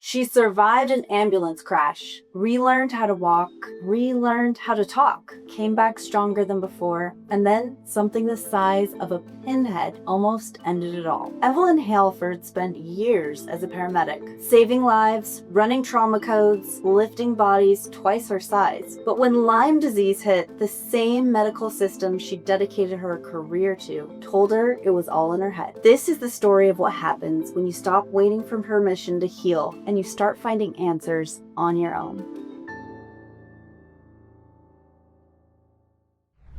She survived an ambulance crash, relearned how to walk, relearned how to talk, came back stronger than before, and then something the size of a pinhead almost ended it all. Evelyn Helford spent years as a paramedic, saving lives, running trauma codes, lifting bodies twice her size. But when Lyme disease hit, the same medical system she dedicated her career to told her it was all in her head. This is the story of what happens when you stop waiting for permission to heal and you start finding answers on your own.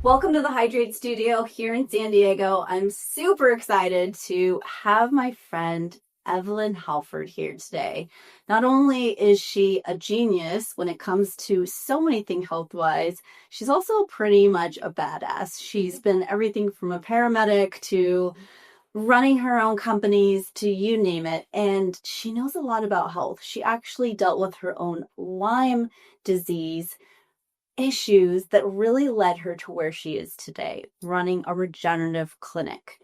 Welcome to the Hydrate Studio here in San Diego. I'm super excited to have my friend Evelyn Helford here today. Not only is she a genius when it comes to so many things health-wise, she's also pretty much a badass. She's been everything from a paramedic to running her own companies to you name it, and she knows a lot about health. She actually dealt with her own Lyme disease issues that really led her to where she is today, running a regenerative clinic.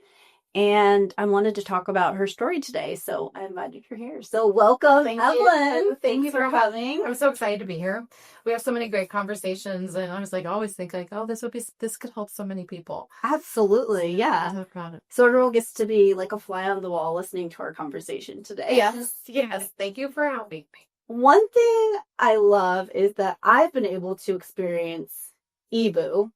And I wanted to talk about her story today, so I invited her here. So welcome, Evelyn. Thank you for coming. I'm so excited to be here. We have so many great conversations, and I was like, always think like, oh, this could help so many people. Absolutely, yeah. I'm so proud of it. So everyone gets to be like a fly on the wall listening to our conversation today. Yes. Thank you for having me. One thing I love is that I've been able to experience EBOO.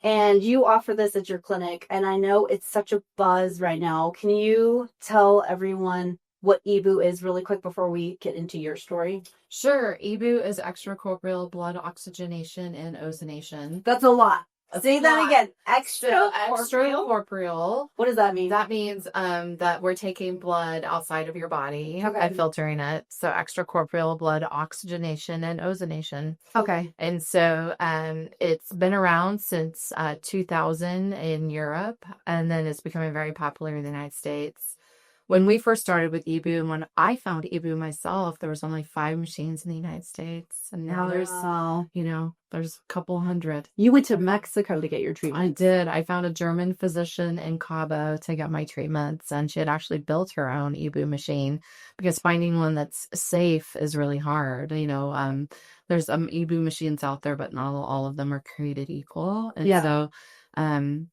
And you offer this at your clinic, and I know it's such a buzz right now. Can you tell everyone what EBOO is really quick before we get into your story? Sure. EBOO is extracorporeal blood oxygenation and ozonation. That's a lot. Say that again. Extracorporeal. What does that mean? That means that we're taking blood outside of your body and filtering it. So extracorporeal blood oxygenation and ozonation. Okay. And so it's been around since 2000 in Europe, and then it's becoming very popular in the United States. When we first started with EBOO, and when I found EBOO myself, there was only 5 machines in the United States. And now there's a couple hundred. You went to Mexico to get your treatment. I did. I found a German physician in Cabo to get my treatments, and she had actually built her own EBOO machine because finding one that's safe is really hard. There's EBOO machines out there, but not all of them are created equal. And so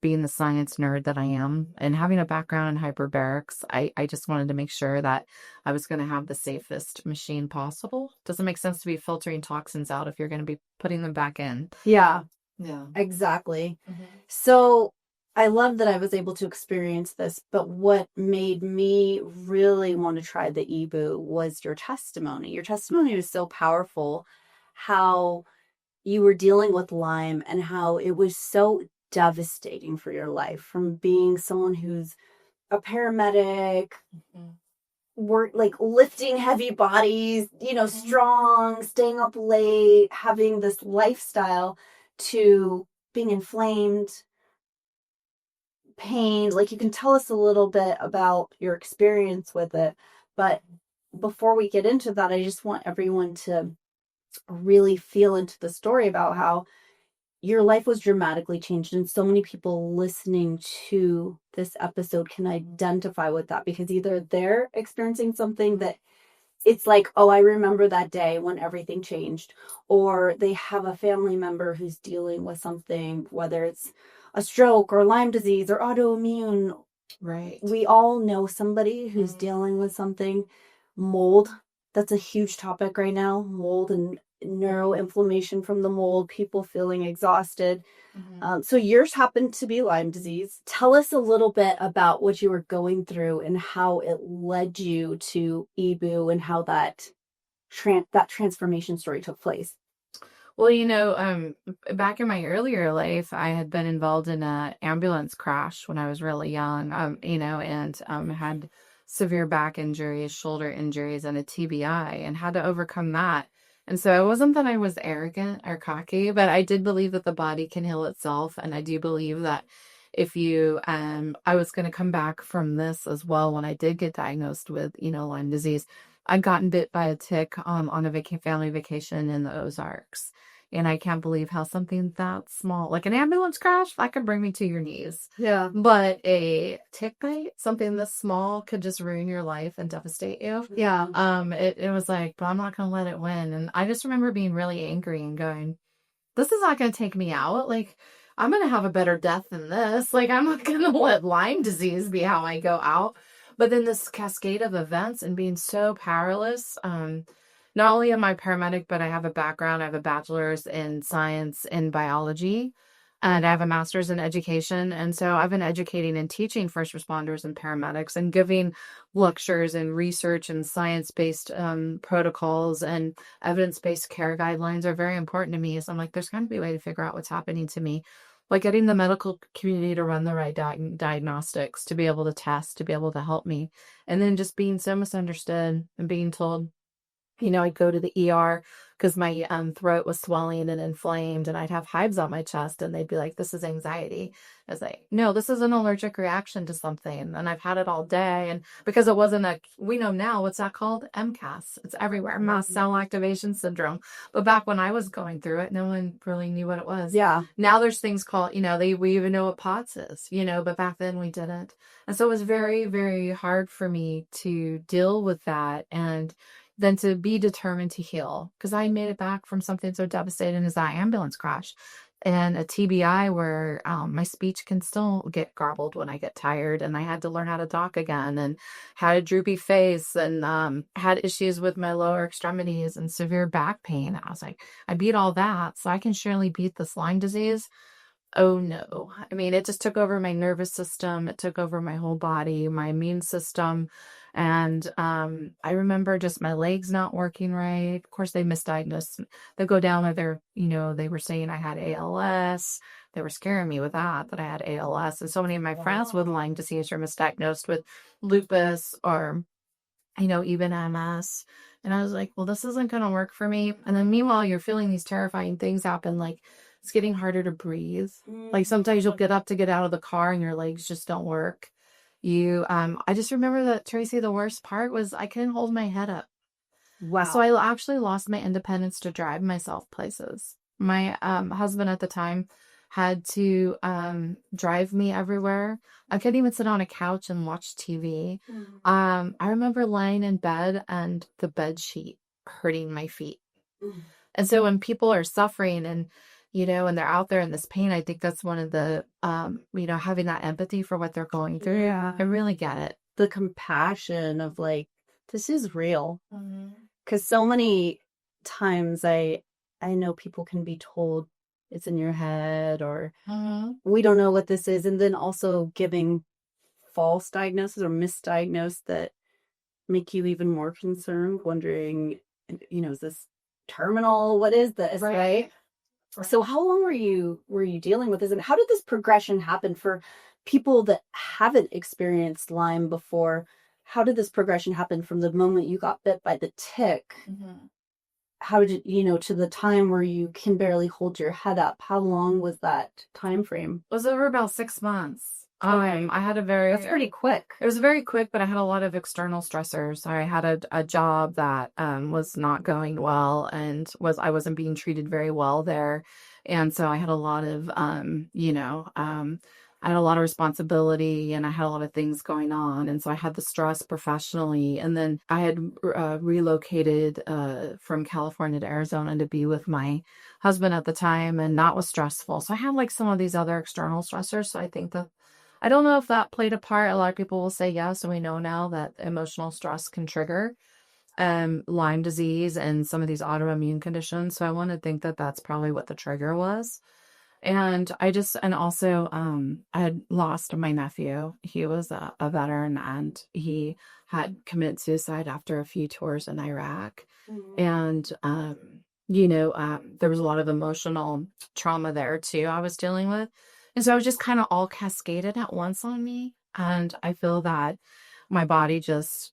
being the science nerd that I am and having a background in hyperbarics, I just wanted to make sure that I was going to have the safest machine possible. Doesn't make sense to be filtering toxins out if you're going to be putting them back in. Yeah, exactly. Mm-hmm. So I love that I was able to experience this, but what made me really want to try the EBOO was your testimony. Your testimony was so powerful, how you were dealing with Lyme and how it was so devastating for your life, from being someone who's a paramedic, work like lifting heavy bodies, strong, staying up late, having this lifestyle, to being inflamed, pain. Like, you can tell us a little bit about your experience with it, but before we get into that, I just want everyone to really feel into the story about how your life was dramatically changed, and so many people listening to this episode can identify with that, because either they're experiencing something that it's like, oh, I remember that day when everything changed, or they have a family member who's dealing with something, whether it's a stroke or Lyme disease or autoimmune. Right. We all know somebody who's dealing with something. Mold, that's a huge topic right now. Mold and neuroinflammation from the mold, people feeling exhausted. So yours happened to be Lyme disease. Tell us a little bit about what you were going through and how it led you to EBOO and how that transformation story took place. Well, back in my earlier life, I had been involved in an ambulance crash when I was really young, and had severe back injuries, shoulder injuries, and a TBI, and had to overcome that. And so it wasn't that I was arrogant or cocky, but I did believe that the body can heal itself. And I do believe that if I was going to come back from this as well when I did get diagnosed with, Lyme disease. I'd gotten bit by a tick on a family vacation in the Ozarks. And I can't believe how something that small, like an ambulance crash, that could bring me to your knees. Yeah. But a tick bite, something this small, could just ruin your life and devastate you. Yeah. It was like, but I'm not going to let it win. And I just remember being really angry and going, this is not going to take me out. Like, I'm going to have a better death than this. Like, I'm not going to let Lyme disease be how I go out. But then this cascade of events and being so powerless. Not only am I paramedic, but I have a background. I have a bachelor's in science and biology, and I have a master's in education. And so I've been educating and teaching first responders and paramedics and giving lectures and research and science-based protocols and evidence-based care guidelines are very important to me. So I'm like, there's got to be a way to figure out what's happening to me. Like getting the medical community to run the right diagnostics, to be able to test, to be able to help me. And then just being so misunderstood and being told, I'd go to the ER because my throat was swelling and inflamed, and I'd have hives on my chest, and they'd be like, this is anxiety. I was like, no, this is an allergic reaction to something, and I've had it all day. And because it wasn't we know now, what's that called? MCAS. It's everywhere, mast cell activation syndrome. But back when I was going through it, no one really knew what it was. Yeah. Now there's things called, we even know what POTS is, but back then we didn't. And so it was very, very hard for me to deal with that. And than to be determined to heal, because I made it back from something so devastating as that ambulance crash and a TBI where my speech can still get garbled when I get tired, and I had to learn how to talk again, and had a droopy face, and had issues with my lower extremities and severe back pain. I was like, I beat all that, so I can surely beat this Lyme disease. Oh no. I mean, it just took over my nervous system. It took over my whole body, my immune system. And I remember just my legs not working right. Of course, they misdiagnosed. They go down with their, they were saying I had ALS. They were scaring me with that I had ALS. And so many of my friends with Lyme disease are misdiagnosed with lupus or, even MS. And I was like, well, this isn't going to work for me. And then meanwhile, you're feeling these terrifying things happen, like it's getting harder to breathe. Like sometimes you'll get up to get out of the car and your legs just don't work. I just remember that, Tracy, the worst part was I couldn't hold my head up. Wow. So I actually lost my independence to drive myself places. My husband at the time had to drive me everywhere. I couldn't even sit on a couch and watch TV. I remember lying in bed and the bed sheet hurting my feet. And so when people are suffering and and they're out there in this pain, I think that's one of the, having that empathy for what they're going through. Yeah. I really get it. The compassion of like, this is real. Mm-hmm. Because so many times I know people can be told it's in your head or we don't know what this is. And then also giving false diagnoses or misdiagnosed that make you even more concerned, wondering, is this terminal? What is this? Right? So how long were you dealing with this, and how did this progression happen for people that haven't experienced Lyme before? How did this progression happen from the moment you got bit by the tick? How did to the time where you can barely hold your head up? How long was that time frame? It was over about 6 months. Okay. I had That's pretty quick. It was very quick, but I had a lot of external stressors. I had a job that was not going well, and I wasn't being treated very well there. And so I had a lot of, I had a lot of responsibility, and I had a lot of things going on. And so I had the stress professionally. And then I had relocated from California to Arizona to be with my husband at the time, and that was stressful. So I had like some of these other external stressors. So I think that I don't know if that played a part. A lot of people will say yes, and we know now that emotional stress can trigger Lyme disease and some of these autoimmune conditions. So I want to think that that's probably what the trigger was. And also, I had lost my nephew. He was a veteran, and he had committed suicide after a few tours in Iraq. And, there was a lot of emotional trauma there too I was dealing with. And so I was just kind of all cascaded at once on me. And I feel that my body was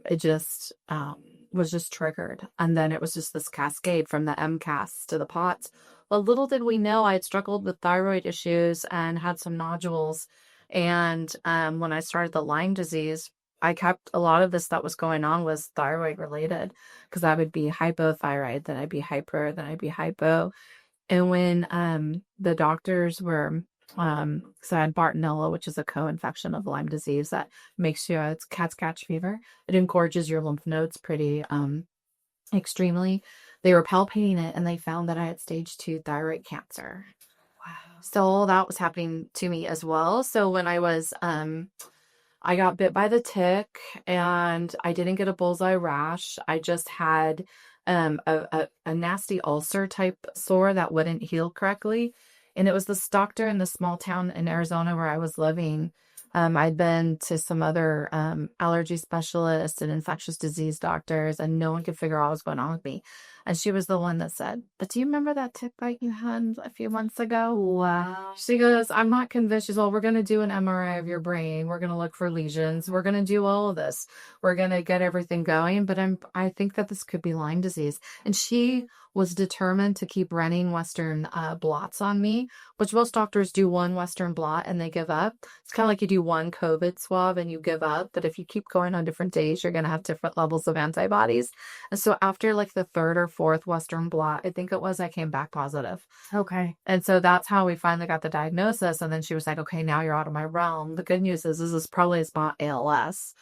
just triggered. And then it was just this cascade from the MCAS to the POTS. Well, little did we know I had struggled with thyroid issues and had some nodules. And when I started the Lyme disease, I kept a lot of this that was going on was thyroid related because I would be hypothyroid, then I'd be hyper, then I'd be hypo. And when the doctors were, so I had Bartonella, which is a co-infection of Lyme disease that makes you, it's cat's catch fever. It engorges your lymph nodes pretty extremely. They were palpating it and they found that I had stage 2 thyroid cancer. Wow. So that was happening to me as well. So when I got bit by the tick and I didn't get a bullseye rash. I just had a nasty ulcer type sore that wouldn't heal correctly. And it was this doctor in the small town in Arizona where I was living. I'd been to some other allergy specialists and infectious disease doctors, and no one could figure out what was going on with me. And she was the one that said, "But do you remember that tick bite you had a few months ago?" Wow. She goes, "I'm not convinced." She's, "Well, we're going to do an MRI of your brain. We're going to look for lesions. We're going to do all of this. We're going to get everything going. But I think that this could be Lyme disease." And she was determined to keep running Western blots on me, which most doctors do one Western blot and they give up. It's kind of like you do one COVID swab and you give up. But if you keep going on different days, you're going to have different levels of antibodies. And so after like the third or fourth Western blot, I think it was, I came back positive. Okay. And so that's how we finally got the diagnosis. And then she was like, "Okay, now you're out of my realm." The good news is this probably is not ALS.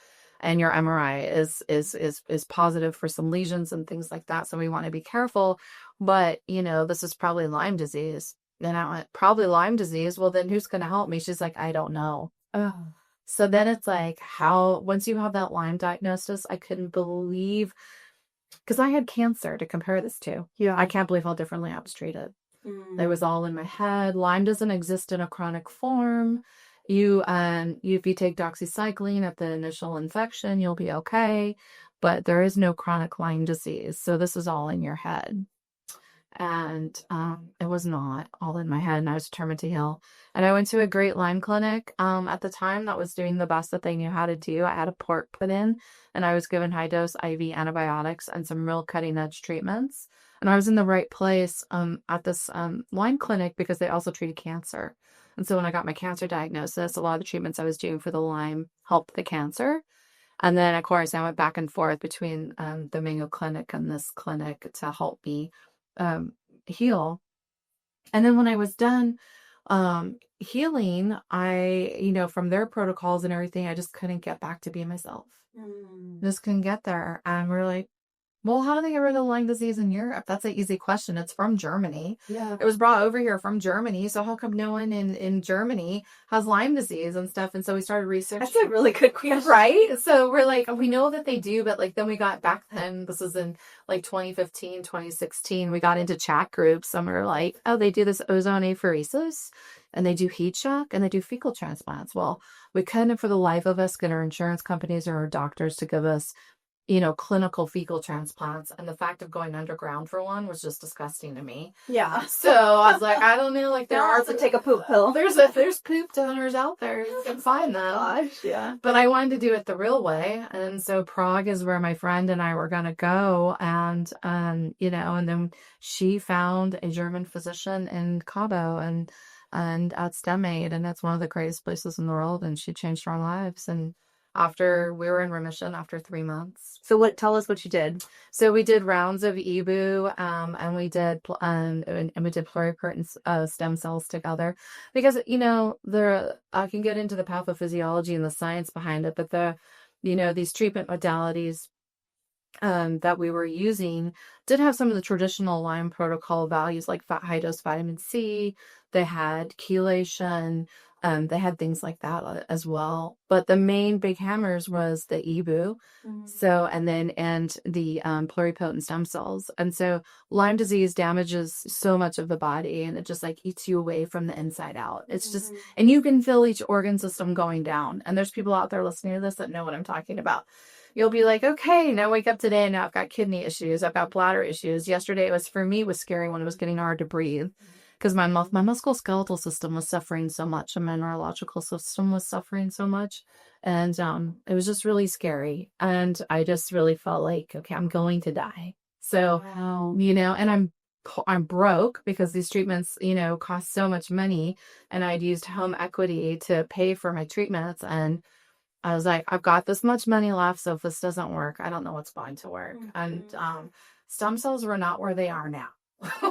And your MRI is positive for some lesions and things like that. So we want to be careful. But, this is probably Lyme disease. And I went, "Probably Lyme disease. Well, then who's going to help me?" She's like, "I don't know." Oh. So then it's like, once you have that Lyme diagnosis, I couldn't believe, because I had cancer to compare this to. Yeah. I can't believe how differently I was treated. It was all in my head. Lyme doesn't exist in a chronic form. If you take doxycycline at the initial infection, you'll be okay. But there is no chronic Lyme disease. So this is all in your head. And it was not all in my head, and I was determined to heal. And I went to a great Lyme clinic at the time that was doing the best that they knew how to do. I had a port put in, and I was given high dose IV antibiotics and some real cutting edge treatments. And I was in the right place at this Lyme clinic because they also treated cancer. And so when I got my cancer diagnosis, a lot of the treatments I was doing for the Lyme helped the cancer. And then, of course, I went back and forth between the Mango Clinic and this clinic to help me heal. And then when I was done healing, from their protocols and everything, I just couldn't get back to being myself. Just couldn't get there. And we're like, "Well, how do they get rid of Lyme disease in Europe?" That's an easy question. It's from Germany. Yeah. It was brought over here from Germany. So how come no one in Germany has Lyme disease and stuff? And so we started researching. That's a really good question. Right? So we're like, we know that they do, but like then we got back then, this was in like 2015, 2016, we got into chat groups and we were like, "Oh, they do this ozone apheresis and they do heat shock and they do fecal transplants." Well, we couldn't for the life of us get our insurance companies or our doctors to give us clinical fecal transplants, and the fact of going underground for one was just disgusting to me. Yeah. So I was like, I don't know, like there are to take a poop pill. there's poop donors out there. You can find them. Gosh, yeah. But I wanted to do it the real way, and so Prague is where my friend and I were gonna go, and and then she found a German physician in Cabo and at STEMaid, and that's one of the greatest places in the world, and she changed our lives. And after we were in remission after 3 months. So tell us what you did. So we did rounds of EBOO, and we did pluripotent stem cells together, because I can get into the pathophysiology and the science behind it, but these treatment modalities that we were using did have some of the traditional Lyme protocol values, like high dose vitamin C. They had chelation. They had things like that as well. But the main big hammers was the EBOO. So, and the pluripotent stem cells. And so Lyme disease damages so much of the body, and it just like eats you away from the inside out. It's just, and you can feel each organ system going down. And there's people out there listening to this that know what I'm talking about. You'll be like, "Okay, now wake up today and now I've got kidney issues. I've got bladder issues." Yesterday was scary when it was getting hard to breathe, because my musculoskeletal system was suffering so much and my neurological system was suffering so much. And it was just really scary. And I just really felt like, okay, I'm going to die. So, Wow. and I'm broke because these treatments, cost so much money, and I'd used home equity to pay for my treatments. And I was like, I've got this much money left, so if this doesn't work, I don't know what's going to work. And stem cells were not where they are now.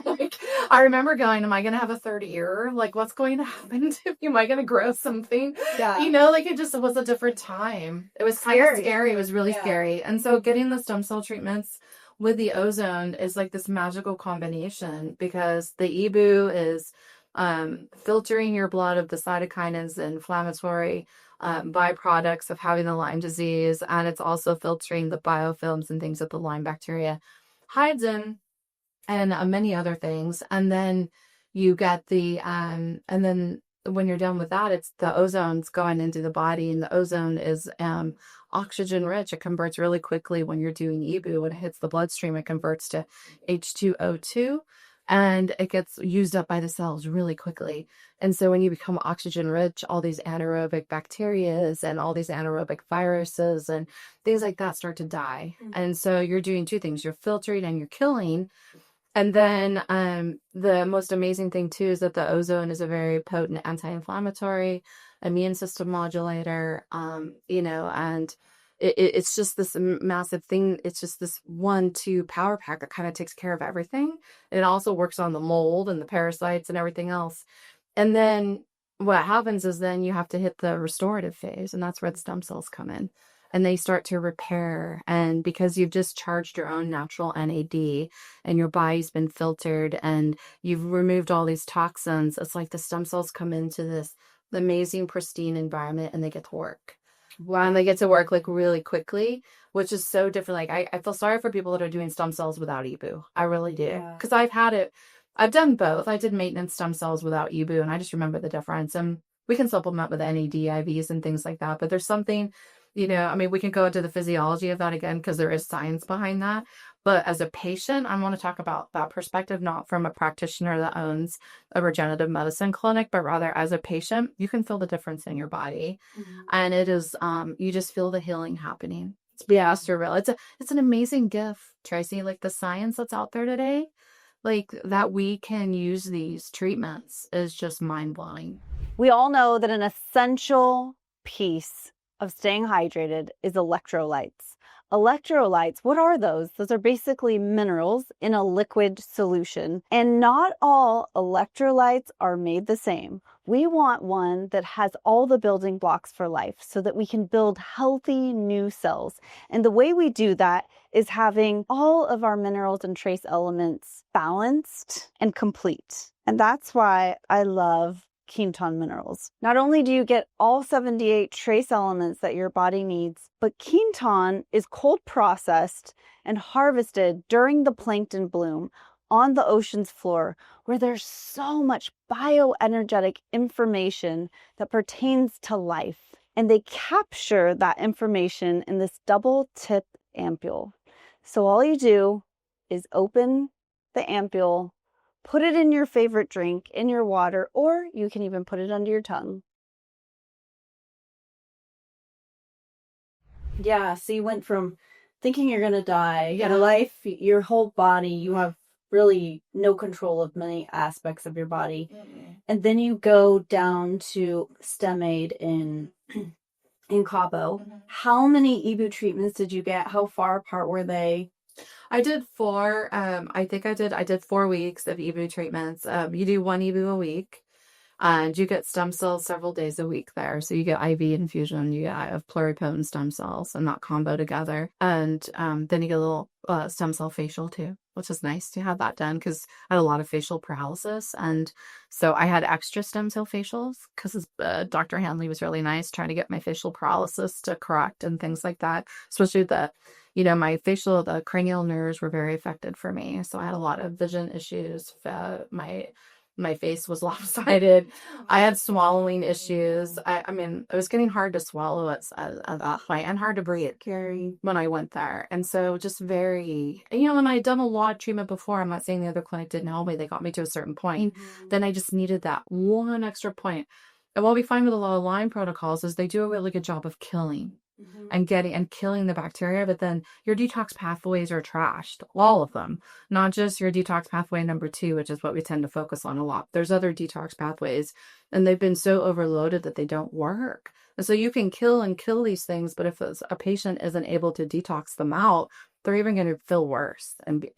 Like, I remember going, am I going to have a third ear? Like, what's going to happen to me? Am I going to grow something? Yeah. You know, like, it just was a different time. It was kind of scary. It was really scary. And so getting the stem cell treatments with the ozone is like this magical combination, because the EBOO is filtering your blood of the cytokines and inflammatory byproducts of having the Lyme disease, and it's also filtering the biofilms and things that the Lyme bacteria hides in, and many other things. And then you get the and then when you're done with that, it's the ozone's going into the body, and the ozone is oxygen rich. It converts really quickly when you're doing EBOO. When it hits the bloodstream, it converts to H2O2, and it gets used up by the cells really quickly. And so when you become oxygen rich, all these anaerobic bacterias and all these anaerobic viruses and things like that start to die. And so you're doing two things: you're filtering and you're killing. And then the most amazing thing too is that the ozone is a very potent anti-inflammatory, immune system modulator, you know, and it's just this massive thing. It's just this 1-2 power pack that kind of takes care of everything. It also works on the mold and the parasites and everything else. And then what happens is then you have to hit the restorative phase, and that's where the stem cells come in. And they start to repair. And because you've just charged your own natural NAD and your body's been filtered and you've removed all these toxins, it's like the stem cells come into this amazing, pristine environment, and they get to work. Wow. And they get to work like really quickly, which is so different. Like I feel sorry for people that are doing stem cells without EBOO. I really do. Because I've had it. I've done both. I did maintenance stem cells without EBOO, and I just remember the difference. And we can supplement with NAD IVs and things like that. But there's something, you know, I mean, we can go into the physiology of that again, because there is science behind that. But as a patient, I want to talk about that perspective, not from a practitioner that owns a regenerative medicine clinic, but rather as a patient, you can feel the difference in your body. And it is, you just feel the healing happening. It's surreal. It's an amazing gift, Tracy. Like the science that's out there today, like that we can use these treatments is just mind blowing. We all know that an essential piece of staying hydrated is electrolytes. Electrolytes, what are those? Those are basically minerals in a liquid solution. And not all electrolytes are made the same. We want one that has all the building blocks for life so that we can build healthy new cells. And the way we do that is having all of our minerals and trace elements balanced and complete. And that's why I love Quinton minerals. Not only do you get all 78 trace elements that your body needs, but Quinton is cold processed and harvested during the plankton bloom on the ocean's floor, where there's so much bioenergetic information that pertains to life. And they capture that information in this double tip ampule. So all you do is open the ampule, put it in your favorite drink, in your water, or you can even put it under your tongue. Yeah, so you went from thinking you're going to die, you got a life, your whole body, you have really no control of many aspects of your body. And then you go down to stem aid in Cabo. How many EBOO treatments did you get? How far apart were they? I did 4. I think I did 4 weeks of EBOO treatments. You do 1 EBOO a week, and you get stem cells several days a week there. So you get IV infusion, you get of pluripotent stem cells, and that combo together. And then you get a little stem cell facial too, which is nice to have that done, because I had a lot of facial paralysis. And so I had extra stem cell facials because Dr. Hanley was really nice trying to get my facial paralysis to correct and things like that, especially my the cranial nerves were very affected for me. So I had a lot of vision issues. My face was lopsided. I had swallowing issues. I mean, it was getting hard to swallow at that point, and hard to breathe when I went there. And so just very, and I'd done a lot of treatment before. I'm not saying the other clinic didn't help me. They got me to a certain point. Then I just needed that one extra point. And what we find with a lot of Lyme protocols is they do a really good job of killing. Mhm. and getting and killing the bacteria, but then your detox pathways are trashed, all of them, not just your detox pathway number 2, which is what we tend to focus on a lot. There's other detox pathways, and they've been so overloaded that they don't work. And so you can kill these things, but if a patient isn't able to detox them out, they're even going to feel worse, and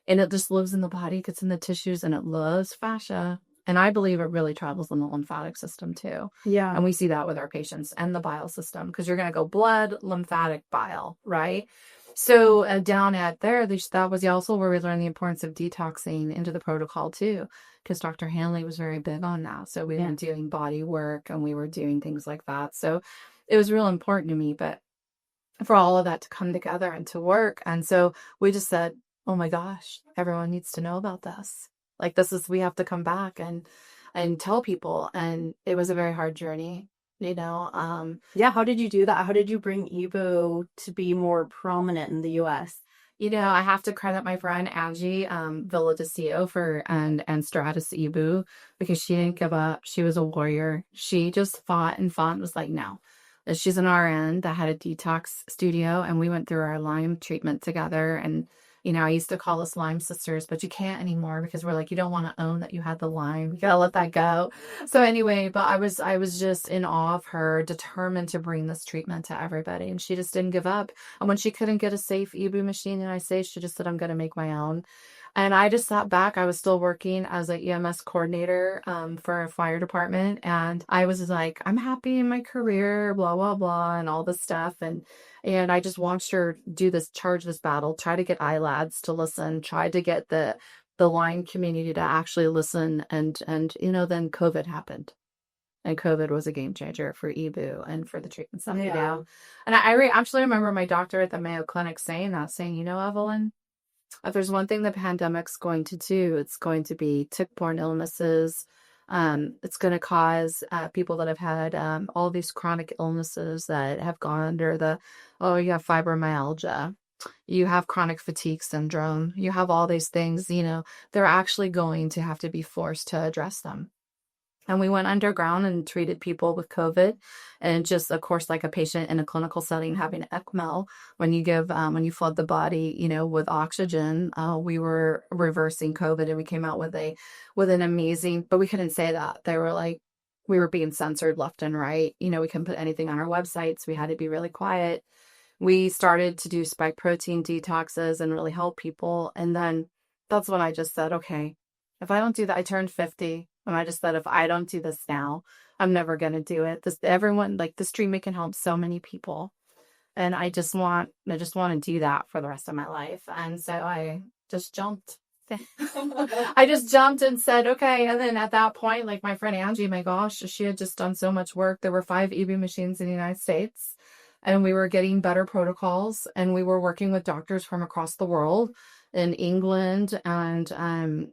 it just lives in the body, gets in the tissues, and it loves fascia. And I believe it really travels in the lymphatic system too. Yeah. And we see that with our patients and the bile system, because you're going to go blood, lymphatic, bile, right? So down at there, that was also where we learned the importance of detoxing into the protocol too, because Dr. Hanley was very big on that. So we Yeah. were doing body work and we were doing things like that. So it was real important to me, but for all of that to come together and to work. And so we just said, oh my gosh, everyone needs to know about this. Like we have to come back and tell people. And it was a very hard journey, you know. Yeah, how did you do that? How did you bring EBOO to be more prominent in the US? I have to credit my friend Angie Villadesio and Stratus EBOO, because she didn't give up. She was a warrior. She just fought and fought and was like, no. She's an RN that had a detox studio, and we went through our Lyme treatment together. And I used to call us Lyme sisters, but you can't anymore, because we're like, you don't want to own that you had the Lyme. You gotta let that go. So anyway, but I was just in awe of her, determined to bring this treatment to everybody, and she just didn't give up. And when she couldn't get a safe EBOO machine in the United States, she just said, I'm going to make my own. And I just sat back. I was still working as an EMS coordinator for a fire department. And I was like, I'm happy in my career, blah, blah, blah, and all this stuff. And I just watched her charge this battle, try to get ILADs to listen, try to get the Lyme community to actually listen. And then COVID happened. And COVID was a game changer for EBOO and for the treatment stuff, Yeah. And I actually remember my doctor at the Mayo Clinic saying, Evelyn, if there's one thing the pandemic's going to do, it's going to be tick-borne illnesses. It's going to cause people that have had all these chronic illnesses that have gone under you have fibromyalgia, you have chronic fatigue syndrome, you have all these things, they're actually going to have to be forced to address them. And we went underground and treated people with COVID, and just, of course, like a patient in a clinical setting having ECMO, when you flood the body, with oxygen, we were reversing COVID, and we came out with an amazing, but we couldn't say that. They were like, we were being censored left and right. We couldn't put anything on our websites. We had to be really quiet. We started to do spike protein detoxes and really help people. And then that's when I just said, okay, if I don't do that, I turned 50. And I just said, if I don't do this now, I'm never going to do it. This treatment can help so many people. And I just want to do that for the rest of my life. And so I just jumped. I just jumped and said, okay. And then at that point, like my friend Angie, my gosh, she had just done so much work. There were 5 EBOO machines in the United States, and we were getting better protocols, and we were working with doctors from across the world, in England and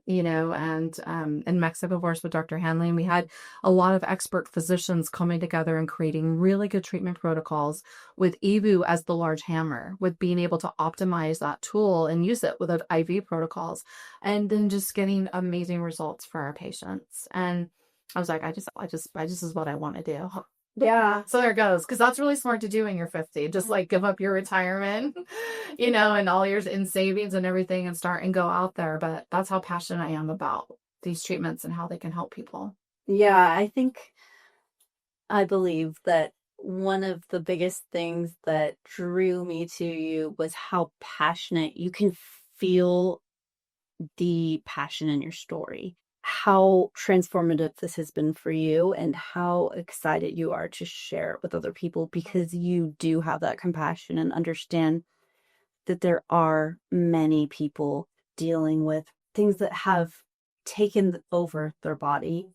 in Mexico, of course, with Dr. Hanley. And we had a lot of expert physicians coming together and creating really good treatment protocols with EBOO as the large hammer, with being able to optimize that tool and use it with IV protocols, and then just getting amazing results for our patients. And I was like, I just is what I want to do. Yeah. So there it goes. Because that's really smart to do when you're 50. Just like give up your retirement, and all yours in savings and everything, and start and go out there. But that's how passionate I am about these treatments and how they can help people. Yeah, I believe that one of the biggest things that drew me to you was how passionate you can feel, the passion in your story, how transformative this has been for you, and how excited you are to share it with other people, because you do have that compassion and understand that there are many people dealing with things that have taken over their body,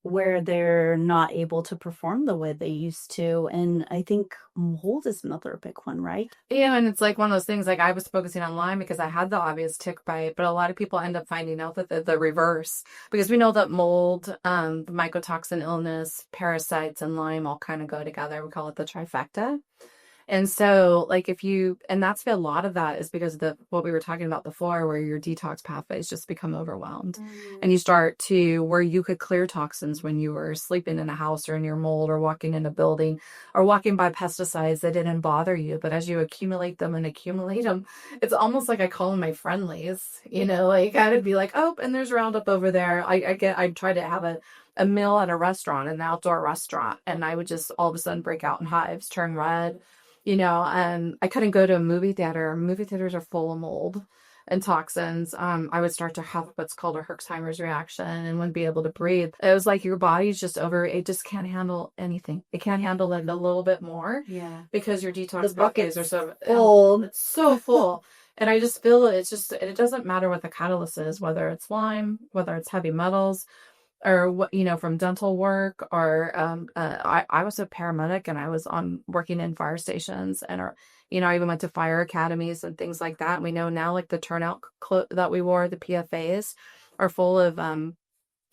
where they're not able to perform the way they used to. And I think mold is another big one, right? Yeah, and it's like one of those things, like I was focusing on Lyme because I had the obvious tick bite, but a lot of people end up finding out that the reverse, because we know that mold, the mycotoxin illness, parasites, and Lyme all kind of go together. We call it the trifecta. And so, like, and that's a lot of that is because of what we were talking about before, where your detox pathways just become overwhelmed. And you start where you could clear toxins when you were sleeping in a house or in your mold or walking in a building or walking by pesticides that didn't bother you. But as you accumulate them and accumulate them, it's almost like I call them my friendlies, like I'd be like, oh, and there's Roundup over there. I'd try to have a meal at a restaurant, an outdoor restaurant, and I would just all of a sudden break out in hives, turn red, and I couldn't go to a movie theater. Movie theaters are full of mold and toxins. I would start to have what's called a Herxheimer's reaction and wouldn't be able to breathe. It was like your body's it just can't handle anything. It can't handle it a little bit more. Yeah. Because your detox pathways are so full. It's so full. And I just feel it doesn't matter what the catalyst is, whether it's Lyme, whether it's heavy metals, or what, from dental work, or I was a paramedic and I was working in fire stations, and I even went to fire academies and things like that. And we know now, like, the turnout that we wore, the PFAs, are full of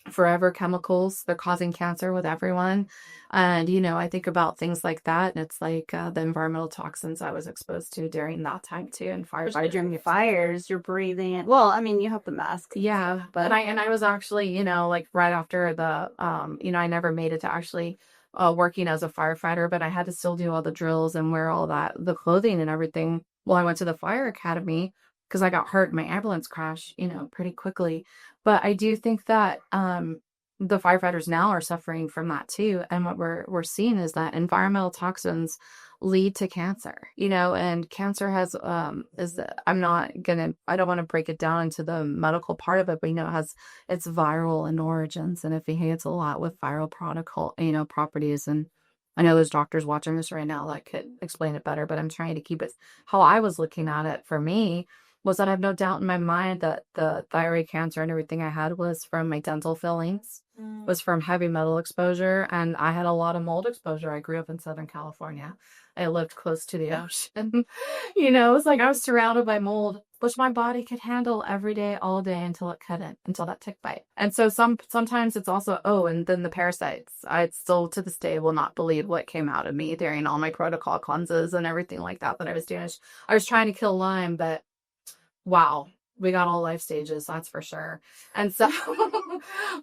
forever chemicals. They're causing cancer with everyone. And, I think about things like that. And it's like the environmental toxins I was exposed to during that time too. And during the fires, you're breathing it. Well, I mean, you have the mask. Yeah. But I was actually, like right after I never made it to actually working as a firefighter, but I had to still do all the drills and wear all the clothing and everything. Well, I went to the fire academy because I got hurt in my ambulance crash, pretty quickly. But I do think that the firefighters now are suffering from that too. And what we're seeing is that environmental toxins lead to cancer, and cancer has I don't want to break it down into the medical part of it, but it's viral in origins, and it behaves a lot with viral properties. And I know there's doctors watching this right now that could explain it better, but I'm trying to keep it how I was looking at it. For me, was that I have no doubt in my mind that the thyroid cancer and everything I had was from my dental fillings, was from heavy metal exposure, and I had a lot of mold exposure. I grew up in Southern California. I lived close to the ocean. It was like I was surrounded by mold, which my body could handle every day, all day, until it couldn't, until that tick bite. And so sometimes it's also, and then the parasites. I still to this day will not believe what came out of me during all my protocol cleanses and everything like that I was doing. I was trying to kill Lyme, but wow, we got all life stages, that's for sure. And so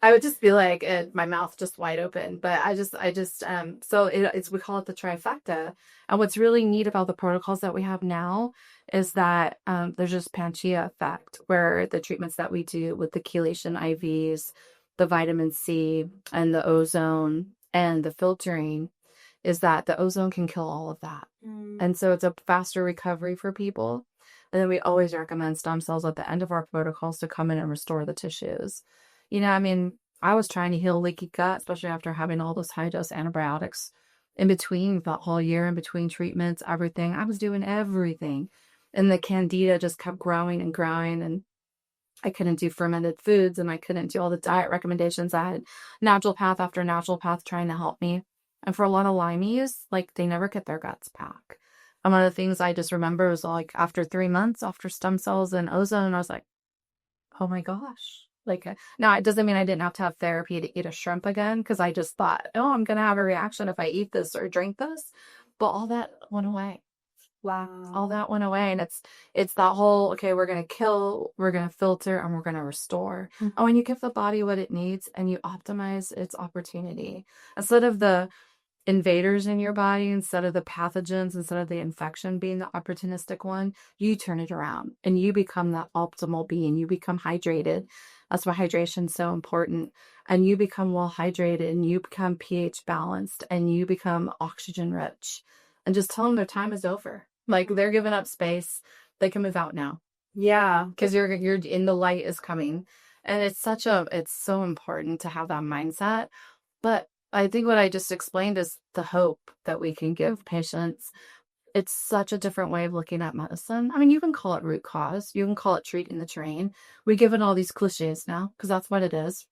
I would just be like, my mouth just wide open. But we call it the trifecta. And what's really neat about the protocols that we have now is that there's just Pangaea effect, where the treatments that we do with the chelation IVs, the vitamin C and the ozone and the filtering, is that the ozone can kill all of that. And so it's a faster recovery for people. And then we always recommend stem cells at the end of our protocols to come in and restore the tissues. I was trying to heal leaky gut, especially after having all those high dose antibiotics in between the whole year, in between treatments, everything. I was doing everything. And the candida just kept growing and growing. And I couldn't do fermented foods, and I couldn't do all the diet recommendations. I had naturopath after naturopath trying to help me. And for a lot of Lymies, like, they never get their guts back. And one of the things I just remember was, like, after 3 months, after stem cells and ozone, I was like, oh my gosh. Like, now it doesn't mean I didn't have to have therapy to eat a shrimp again, because I just thought, I'm going to have a reaction if I eat this or drink this. But all that went away. Wow. All that went away. And it's that whole, okay, we're going to kill, we're going to filter, and we're going to restore. And when you give the body what it needs and you optimize its opportunity, instead of the invaders in your body, instead of the pathogens, instead of the infection being the opportunistic one, you turn it around and you become that optimal being. You become hydrated. That's why hydration is so important. And you become well hydrated, and you become pH balanced, and you become oxygen rich. And just tell them their time is over. Like, they're giving up space. They can move out now. Yeah. Because you're in, the light is coming. And it's so important to have that mindset. But I think what I just explained is the hope that we can give patients. It's such a different way of looking at medicine. I mean, you can call it root cause. You can call it treating the terrain. We give it all these cliches now because that's what it is.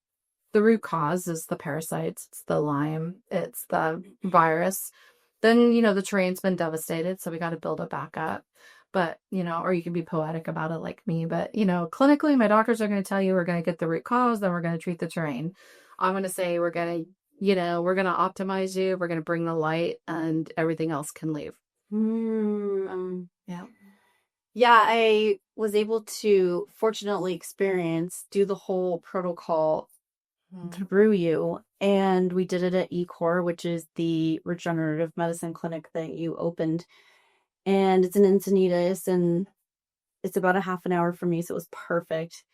The root cause is the parasites. It's the Lyme. It's the virus. Then, the terrain's been devastated, so we got to build it back up. But, or you can be poetic about it like me. But, clinically, my doctors are going to tell you we're going to get the root cause, then we're going to treat the terrain. I'm going to say we're going to optimize you. We're going to bring the light, and everything else can leave. Yeah. Yeah, I was able to fortunately do the whole protocol through you. And we did it at eCore, which is the regenerative medicine clinic that you opened. And it's in Encinitas, and it's about a half an hour from me, so it was perfect.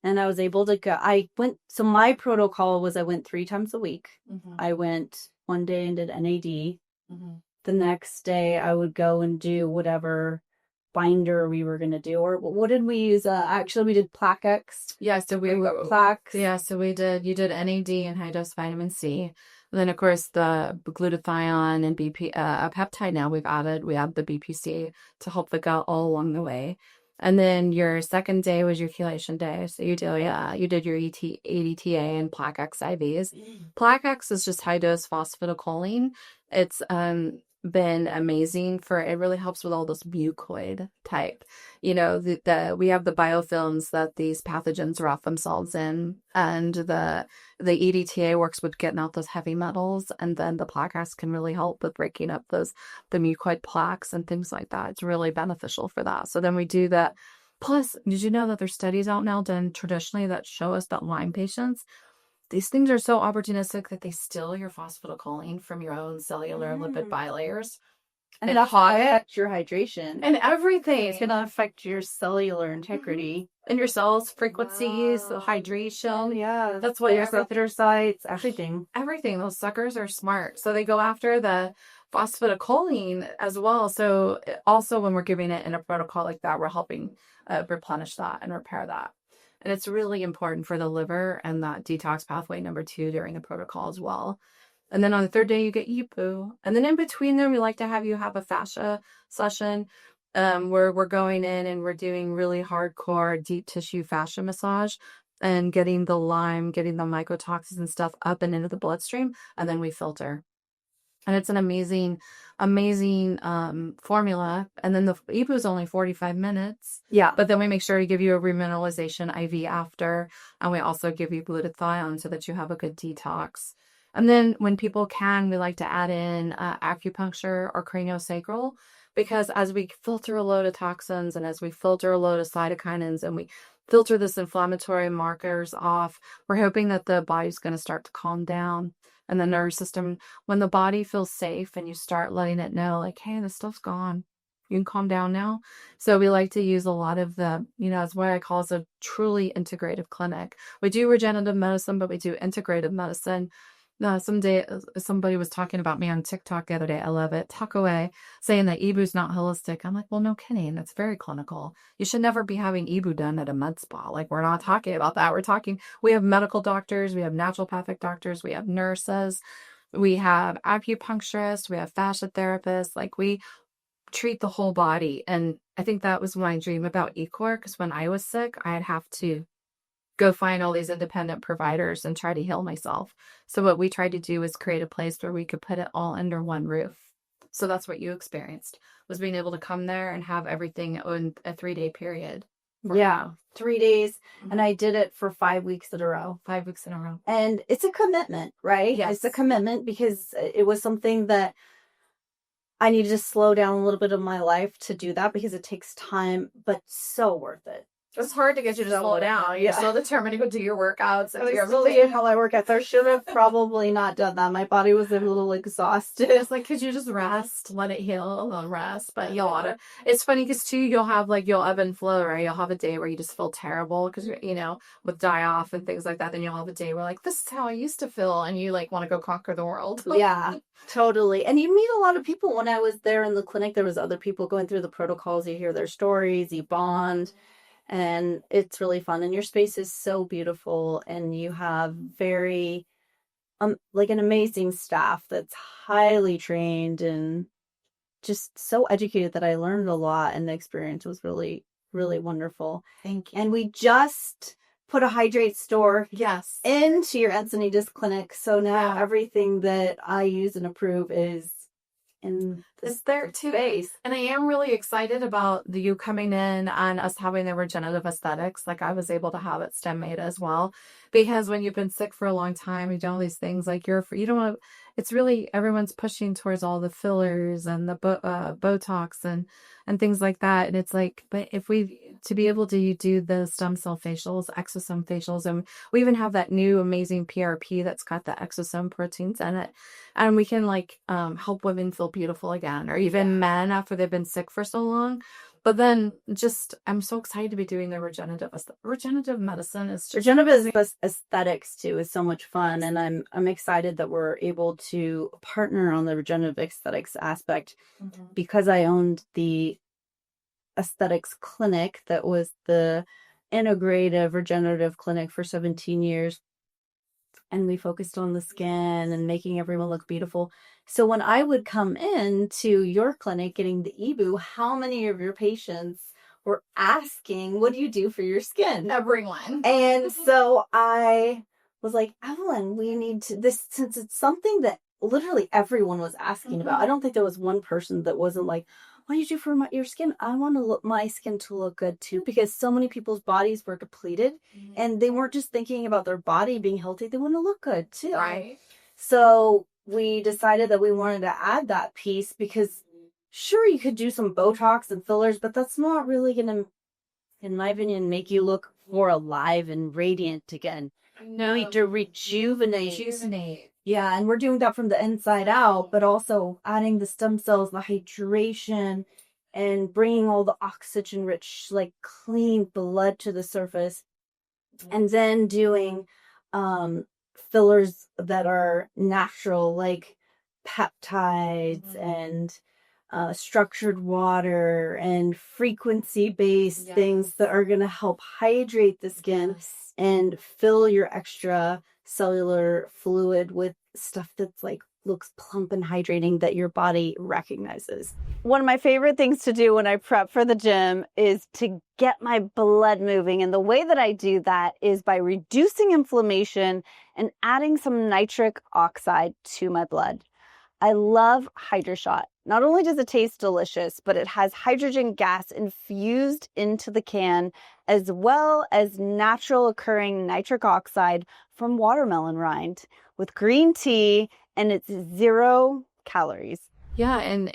And I was able to go. So my protocol was I went 3 times a week. I went one day and did NAD. The next day I would go and do whatever binder we were going to do. Or what did we use? Actually, we did Plaquex. Yeah, so you did NAD and high dose vitamin C. And then of course the glutathione and BP a peptide now we add the BPC to help the gut all along the way. And then your second day was your chelation day. So you did your ADTA and Plaquex IVs. Plaquex is just high dose phosphatidylcholine. It's been amazing it really helps with all those mucoid type. We have the biofilms that these pathogens wrap themselves in, and the EDTA works with getting out those heavy metals, and then the Plaquex can really help with breaking up the mucoid plaques and things like that. It's really beneficial for that. So then we do that. Plus, did you know that there's studies out now done traditionally that show us that Lyme patients, these things are so opportunistic that they steal your phosphatidylcholine from your own cellular lipid bilayers. And it affects your hydration. And everything. It's going to affect your cellular integrity. And your cells, frequencies, the hydration. Yeah. That's what your erythrocytes, everything. Everything. Those suckers are smart. So they go after the phosphatidylcholine as well. So also when we're giving it in a protocol like that, we're helping replenish that and repair that. And it's really important for the liver and that detox pathway number 2 during the protocol as well. And then on the third day, you get EBOO. And then in between them, we like to have you have a fascia session where we're going in and we're doing really hardcore deep tissue fascia massage and getting the Lyme, getting the mycotoxins and stuff up and into the bloodstream. And then we filter. And it's an amazing formula. And then the EBOO is only 45 minutes. Yeah. But then we make sure to give you a remineralization IV after. And we also give you glutathione so that you have a good detox. And then when people can, we like to add in acupuncture or craniosacral, because as we filter a load of toxins and as we filter a load of cytokinins and we filter this inflammatory markers off, we're hoping that the body's going to start to calm down. And the nervous system, when the body feels safe and you start letting it know, like, hey, this stuff's gone. You can calm down now. So we like to use a lot of that's what I call as a truly integrative clinic. We do regenerative medicine, but we do integrative medicine. Someday somebody was talking about me on TikTok the other day. I love it. Talk away, saying that EBOO's not holistic. I'm like, well, no kidding. It's very clinical. You should never be having EBOO done at a med spa. Like, we're not talking about that. We have medical doctors, we have naturopathic doctors, we have nurses, we have acupuncturists, we have fascia therapists. Like, we treat the whole body. And I think that was my dream about eCore, because when I was sick, I'd have to go find all these independent providers and try to heal myself. So what we tried to do was create a place where we could put it all under one roof. So that's what you experienced, was being able to come there and have everything in a 3-day period. Yeah, 3 days. And I did it for 5 weeks in a row. 5 weeks in a row. And it's a commitment, right? Yes. It's a commitment because it was something that I needed to slow down a little bit of my life to do that, because it takes time, but so worth it. It's hard to get you to slow down. You're so determined to go do your workouts. And I still did how I work out. So I should have probably not done that. My body was a little exhausted. It's like, could you just rest, let it heal, and rest? But you'll ought to. It's funny because too, you'll have you'll ebb and flow, right? You'll have a day where you just feel terrible because with die off and things like that. Then you'll have a day where this is how I used to feel, and you want to go conquer the world. Yeah, totally. And you meet a lot of people. When I was there in the clinic, there was other people going through the protocols. You hear their stories, you bond. And it's really fun, and your space is so beautiful, and you have very an amazing staff that's highly trained and just so educated that I learned a lot, and the experience was really, really wonderful. Thank you. And we just put a hydrate store into your Encinitas clinic, so now everything that I use and approve is in It's this there too. space. And I am really excited about you coming in and us having the regenerative aesthetics. Like I was able to have it stem made as well. Because when you've been sick for a long time, you do all these things like you don't want, it's really, everyone's pushing towards all the fillers and the Botox and things like that. And it's like, but if to be able to do the stem cell facials, exosome facials, and we even have that new amazing PRP that's got the exosome proteins in it. And we can help women feel beautiful again, or even men after they've been sick for so long. But then I'm so excited to be doing the regenerative medicine is just regenerative aesthetics too is so much fun, and I'm excited that we're able to partner on the regenerative aesthetics aspect because I owned the aesthetics clinic that was the integrative regenerative clinic for 17 years. And we focused on the skin and making everyone look beautiful. So when I would come in to your clinic getting the EBOO, how many of your patients were asking, what do you do for your skin? Everyone. And so I was like, Evelyn, we need to, this, since it's something that literally everyone was asking about. I don't think there was one person that wasn't like, what do you do for your skin? I want my skin to look good too, because so many people's bodies were depleted and they weren't just thinking about their body being healthy. They want to look good too. Right. So we decided that we wanted to add that piece because sure, you could do some Botox and fillers, but that's not really going to, in my opinion, make you look more alive and radiant again. No. We need to rejuvenate. Yeah, and we're doing that from the inside out, but also adding the stem cells, the hydration, and bringing all the oxygen-rich, like clean blood to the surface. And then doing fillers that are natural, like peptides and structured water and frequency-based things that are going to help hydrate the skin and fill your extra cellular fluid with stuff that's like looks plump and hydrating that your body recognizes. One of my favorite things to do when I prep for the gym is to get my blood moving. And the way that I do that is by reducing inflammation and adding some nitric oxide to my blood. I love HydroShot. Not only does it taste delicious, but it has hydrogen gas infused into the can, as well as natural occurring nitric oxide from watermelon rind with green tea, and it's 0 calories. Yeah, and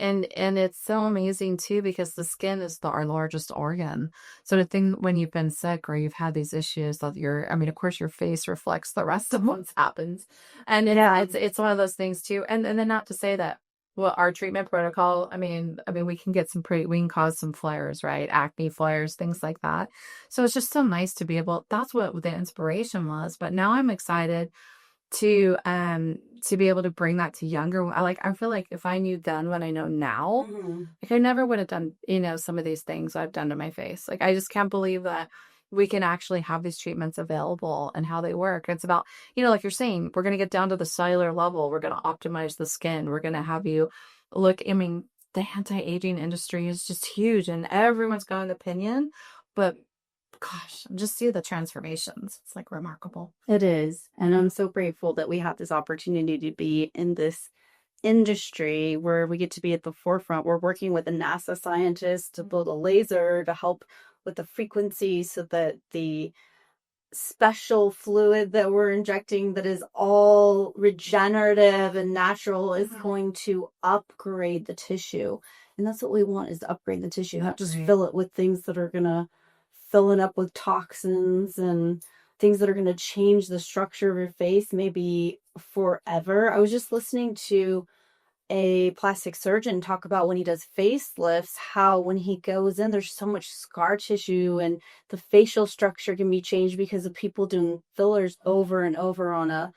it's so amazing too because the skin is our largest organ. So the thing when you've been sick or you've had these issues that of course your face reflects the rest of what's happens. And it's one of those things too. And then not to say that our treatment protocol, I mean we can get we can cause some flares, right? Acne flares, things like that. So it's just so nice to be able, that's what the inspiration was. But now I'm excited to be able to bring that to younger. I feel like if I knew then what I know now, like I never would have done some of these things I've done to my face. Like I just can't believe that we can actually have these treatments available and how they work. It's about, like you're saying, we're going to get down to the cellular level. We're going to optimize the skin. We're going to have you look, the anti-aging industry is just huge and everyone's got an opinion, but gosh, just see the transformations. It's like remarkable. It is. And I'm so grateful that we have this opportunity to be in this industry where we get to be at the forefront. We're working with a NASA scientist to build a laser to help with the frequency so that the special fluid that we're injecting that is all regenerative and natural is going to upgrade the tissue. And that's what we want, is to upgrade the tissue, not just fill it with things that are going to fill it up with toxins and things that are going to change the structure of your face maybe forever. I was just listening to a plastic surgeon talk about when he does facelifts, how when he goes in, there's so much scar tissue and the facial structure can be changed because of people doing fillers over and over on a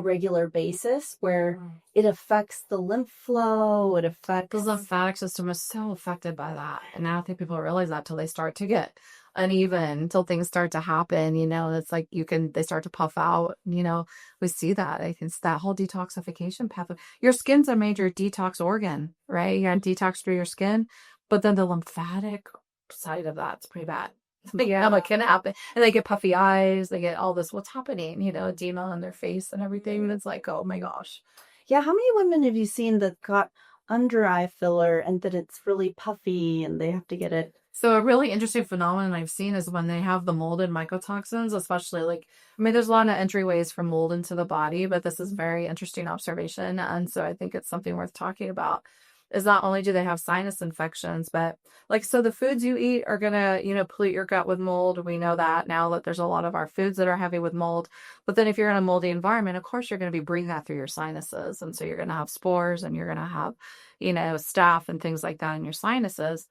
regular basis, where it affects the lymph flow, it affects the lymphatic system is so affected by that. And I don't think people realize that till they start to get uneven, until things start to happen, it's like they start to puff out, we see that. I think it's that whole detoxification path. Your skin's a major detox organ, right? You got to detox through your skin, but then the lymphatic side of that's pretty bad. Yeah, what can happen? And they get puffy eyes, they get all this, what's happening, edema on their face and everything. And it's like, oh my gosh. Yeah, how many women have you seen that got under eye filler and then it's really puffy and they have to get it. So a really interesting phenomenon I've seen is when they have the molded mycotoxins, especially like, I mean, there's a lot of entryways from mold into the body, but this is very interesting observation. And so I think it's something worth talking about is not only do they have sinus infections, but like, so the foods you eat are going to, pollute your gut with mold. We know that now that there's a lot of our foods that are heavy with mold. But then if you're in a moldy environment, of course, you're going to be breathing that through your sinuses. And so you're going to have spores and you're going to have, staph and things like that in your sinuses.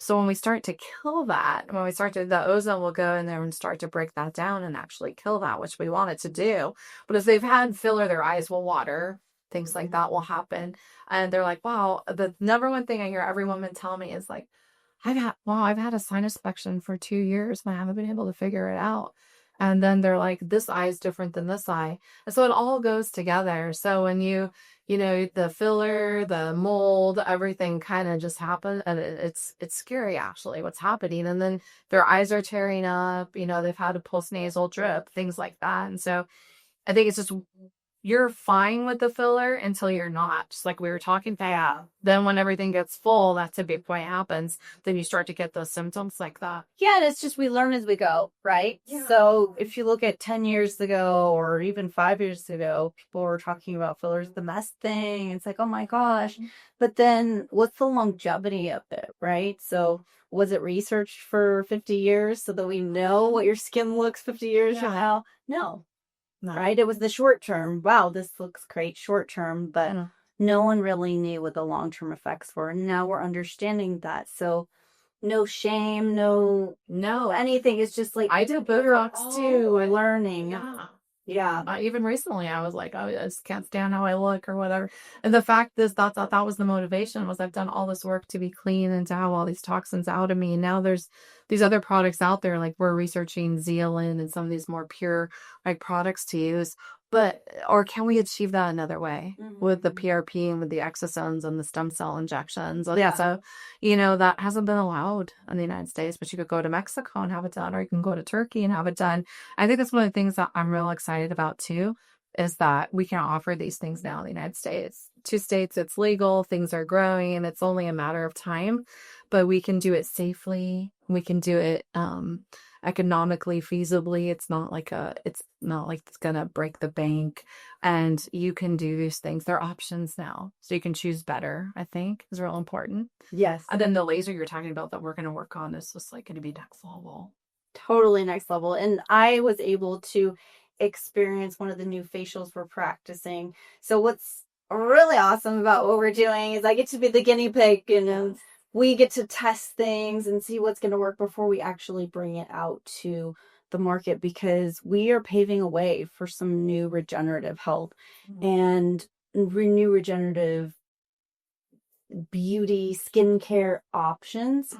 So when we start to kill that, the ozone will go in there and start to break that down and actually kill that, which we want it to do. But if they've had filler, their eyes will water, things like that will happen. And they're like, wow, the number one thing I hear every woman tell me is like, I've had a sinus infection for 2 years and I haven't been able to figure it out. And then they're like, this eye is different than this eye. And so it all goes together. So when the filler, the mold, everything kind of just happened. And it's scary actually what's happening. And then their eyes are tearing up, they've had a postnasal drip, things like that. And so I think it's just, you're fine with the filler until you're not. Just like we were talking about. Yeah. Then when everything gets full, that's a big point happens. Then you start to get those symptoms like that. Yeah, and it's just we learn as we go, right? Yeah. So if you look at 10 years ago or even 5 years ago, people were talking about fillers, the mess thing. It's like, oh my gosh. But then what's the longevity of it, right? So was it researched for 50 years so that we know what your skin looks 50 years from now? No. Right? It was the short term. Wow, this looks great short term, but no one really knew what the long term effects were. And now we're understanding that. So no shame, no anything. It's just like I did Botox too. we're learning. Yeah. Even recently, I was like, oh, I just can't stand how I look or whatever. And the fact is that was the motivation was I've done all this work to be clean and to have all these toxins out of me. And now there's these other products out there, like we're researching Zealand and some of these more pure like products to use. Or can we achieve that another way with the PRP and with the exosomes and the stem cell injections? Yeah. So, that hasn't been allowed in the United States, but you could go to Mexico and have it done, or you can go to Turkey and have it done. I think that's one of the things that I'm real excited about too, is that we can offer these things now in the United States. 2 states, it's legal, things are growing, and it's only a matter of time, but we can do it safely. We can do it, economically feasibly. It's not like it's gonna break the bank, and you can do these things. There are options now, so you can choose better. I think is real important. Yes. And then the laser you're talking about that we're going to work on is just like going to be next level. Totally next level. And I was able to experience one of the new facials we're practicing. So what's really awesome about what we're doing is I get to be the guinea pig and we get to test things and see what's going to work before we actually bring it out to the market, because we are paving a way for some new regenerative health and new regenerative beauty skincare options.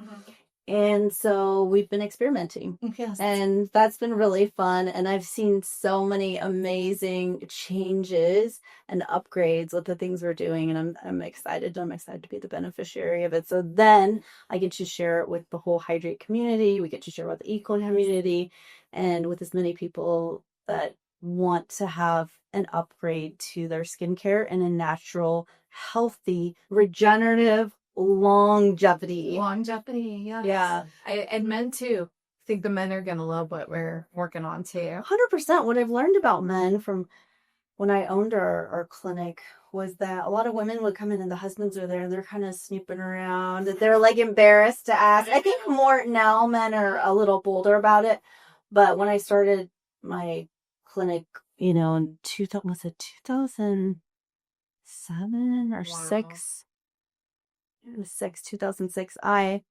And so we've been experimenting. Yes. And that's been really fun. And I've seen so many amazing changes and upgrades with the things we're doing. And I'm excited. I'm excited to be the beneficiary of it. So then I get to share it with the whole Hydrate community. We get to share with the eco community and with as many people that want to have an upgrade to their skincare and a natural, healthy, regenerative longevity, yes. Yeah. And men too. I think the men are gonna love what we're working on too. 100%. What I've learned about men from when I owned our clinic was that a lot of women would come in and the husbands are there and they're kind of snooping around and they're like embarrassed to ask. I think more now men are a little bolder about it. But when I started my clinic, in 2007 or 6, it was 2006, there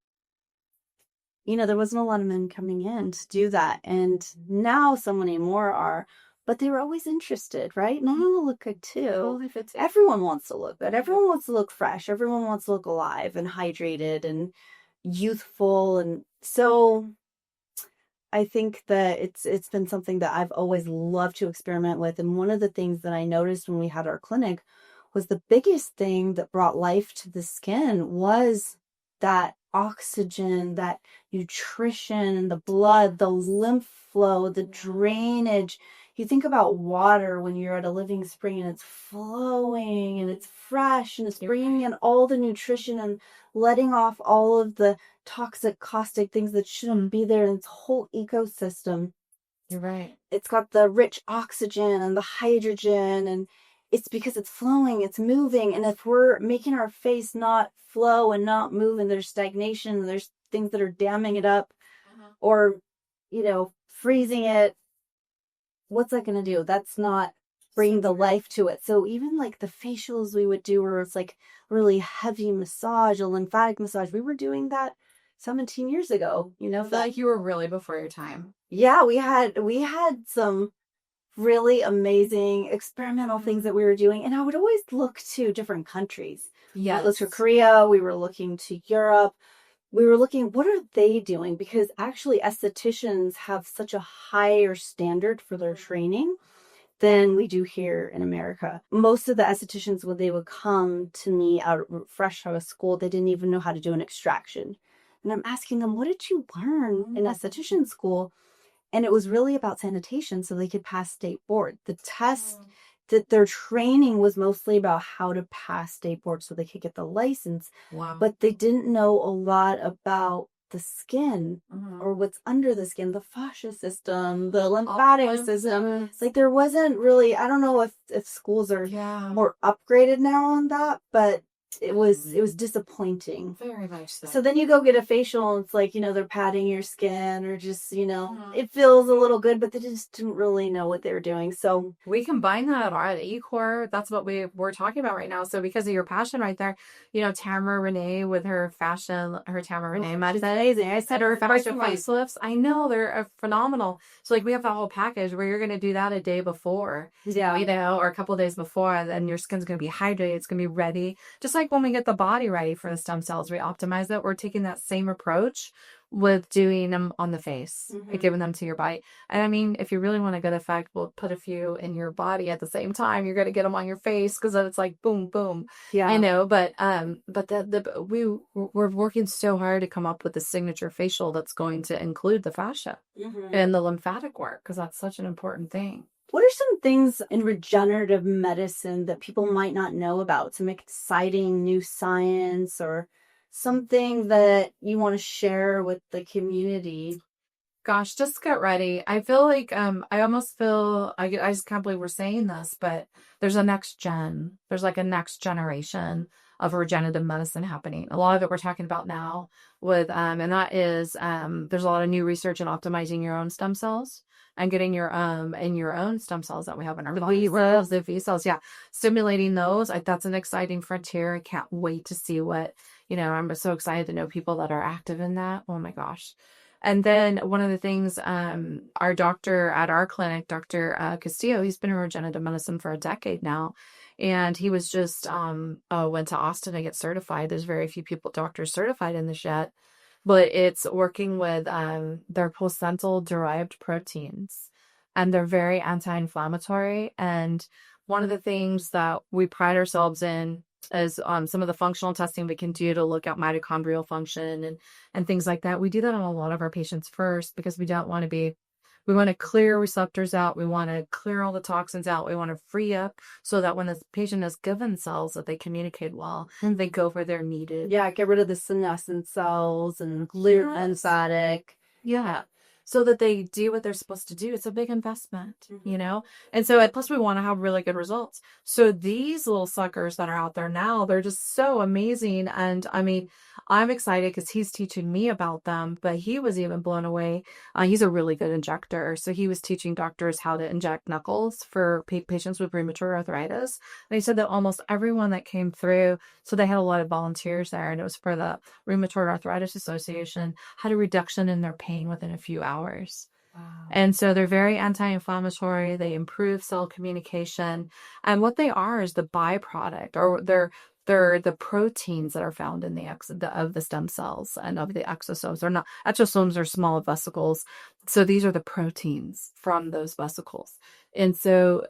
wasn't a lot of men coming in to do that. And now so many more are, but they were always interested, right? And I want to look good too. Everyone wants to look good. Everyone wants to look fresh. Everyone wants to look alive and hydrated and youthful. And so I think that it's been something that I've always loved to experiment with. And one of the things that I noticed when we had our clinic was the biggest thing that brought life to the skin was that oxygen, that nutrition, the blood, the lymph flow, the drainage. you think about water when you're at a living spring and it's flowing and it's fresh and it's bringing in all the nutrition and letting off all of the toxic, caustic things that shouldn't be there in its whole ecosystem. You're right. It's got the rich oxygen and the hydrogen, and it's because it's flowing, it's moving. And if we're making our face not flow and not move, and there's stagnation, and there's things that are damming it up or, freezing it, what's that going to do? That's not bringing the life to it. So even like the facials we would do where it's like really heavy massage, a lymphatic massage, we were doing that 17 years ago, I feel like you were really before your time. Yeah, we had some really amazing experimental things that we were doing, and I would always look to different countries. Yes. We looked to Korea, we were looking to Europe, we were looking, what are they doing? Because actually estheticians have such a higher standard for their training than we do here in America. Most of the estheticians, when they would come to me fresh out of school, they didn't even know how to do an extraction. And I'm asking them, what did you learn in esthetician school? And it was really about sanitation so they could pass state board. The test that their training was mostly about how to pass state board so they could get the license. Wow. But they didn't know a lot about the skin or what's under the skin, the fascia system, the lymphatic system. It's like there wasn't really, I don't know if schools are more upgraded now on that, but it was disappointing. Very much so. So then you go get a facial and it's like, they're patting your skin or just, it feels a little good, but they just didn't really know what they were doing. So we combine that at eCore. That's what we're talking about right now. So because of your passion right there, Tamara Renee with her Tamara Renee medicine. Amazing. I said her fascia facelifts. I know they're phenomenal. So like we have that whole package where you're going to do that a day before, or a couple of days before, and then your skin's going to be hydrated. It's going to be ready. Just like when we get the body ready for the stem cells, we optimize it. We're taking that same approach with doing them on the face, and giving them to your body. And I mean, if you really want a good effect, we'll put a few in your body at the same time. You're going to get them on your face because then it's like boom, boom. Yeah, I know, but we're working so hard to come up with the signature facial that's going to include the fascia and the lymphatic work because that's such an important thing. What are some things in regenerative medicine that people might not know about? Some exciting new science or something that you want to share with the community? Gosh, just get ready. I feel like I almost feel I just can't believe we're saying this, but there's a next gen. There's like a next generation of regenerative medicine happening. A lot of it we're talking about now with and that is there's a lot of new research in optimizing your own stem cells and getting your own stem cells that we have in our body, the V cells, stimulating those. That's an exciting frontier. I can't wait to see what, I'm so excited to know people that are active in that. Oh my gosh. And then one of the things, our doctor at our clinic, Dr. Castillo, he's been in regenerative medicine for a decade now. And he was just, went to Austin to get certified. There's very few doctors certified in this yet, but it's working with their placental-derived proteins. And they're very anti-inflammatory. And one of the things that we pride ourselves in is some of the functional testing we can do to look at mitochondrial function and things like that. We do that on a lot of our patients first because we want to clear receptors out. We want to clear all the toxins out. We want to free up so that when the patient is given cells that they communicate well and they go where they're needed. Yeah, get rid of the senescent cells and lymphatic. Yeah. So that they do what they're supposed to do. It's a big investment, And so, plus we want to have really good results. So these little suckers that are out there now, they're just so amazing. And I mean, I'm excited because he's teaching me about them, but he was even blown away. He's a really good injector. So he was teaching doctors how to inject knuckles for patients with rheumatoid arthritis. And he said that almost everyone that came through, so they had a lot of volunteers there, and it was for the Rheumatoid Arthritis Association, had a reduction in their pain within a few hours. Wow. And so they're very anti-inflammatory. They improve cell communication. And what they are is the byproduct, or they're the proteins that are found in of the stem cells and of the exosomes. They're not, exosomes are small vesicles. So these are the proteins from those vesicles. And so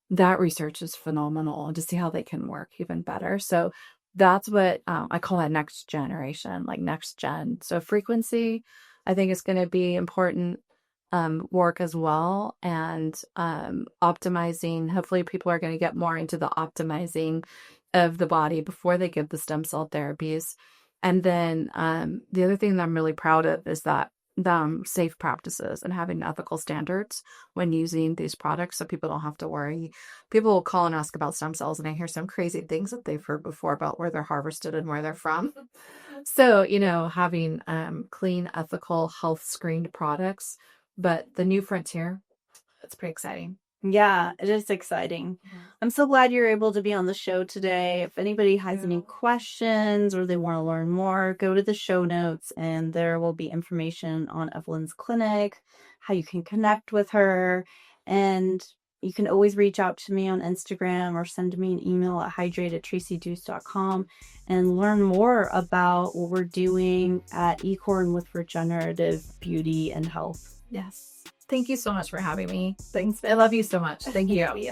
that research is phenomenal to see how they can work even better. So that's what I call that next generation, like next gen. So frequency, I think, is going to be important. work as well, and optimizing. Hopefully people are going to get more into the optimizing of the body before they give the stem cell therapies. And then the other thing that I'm really proud of is that safe practices and having ethical standards when using these products, so people don't have to worry. People will call and ask about stem cells, and I hear some crazy things that they've heard before about where they're harvested and where they're from. So, having clean, ethical, health screened products, but the new frontier, it's pretty exciting. Yeah, it is exciting. I'm so glad you're able to be on the show today. If anybody has any questions or they want to learn more, go to the show notes and there will be information on Evelyn's clinic, how you can connect with her, and you can always reach out to me on Instagram or send me an email at hydrate@tracydeuce.com and learn more about what we're doing at Ecorn with Regenerative Beauty and Health. Yes. Thank you so much for having me. Thanks. I love you so much. Thank you.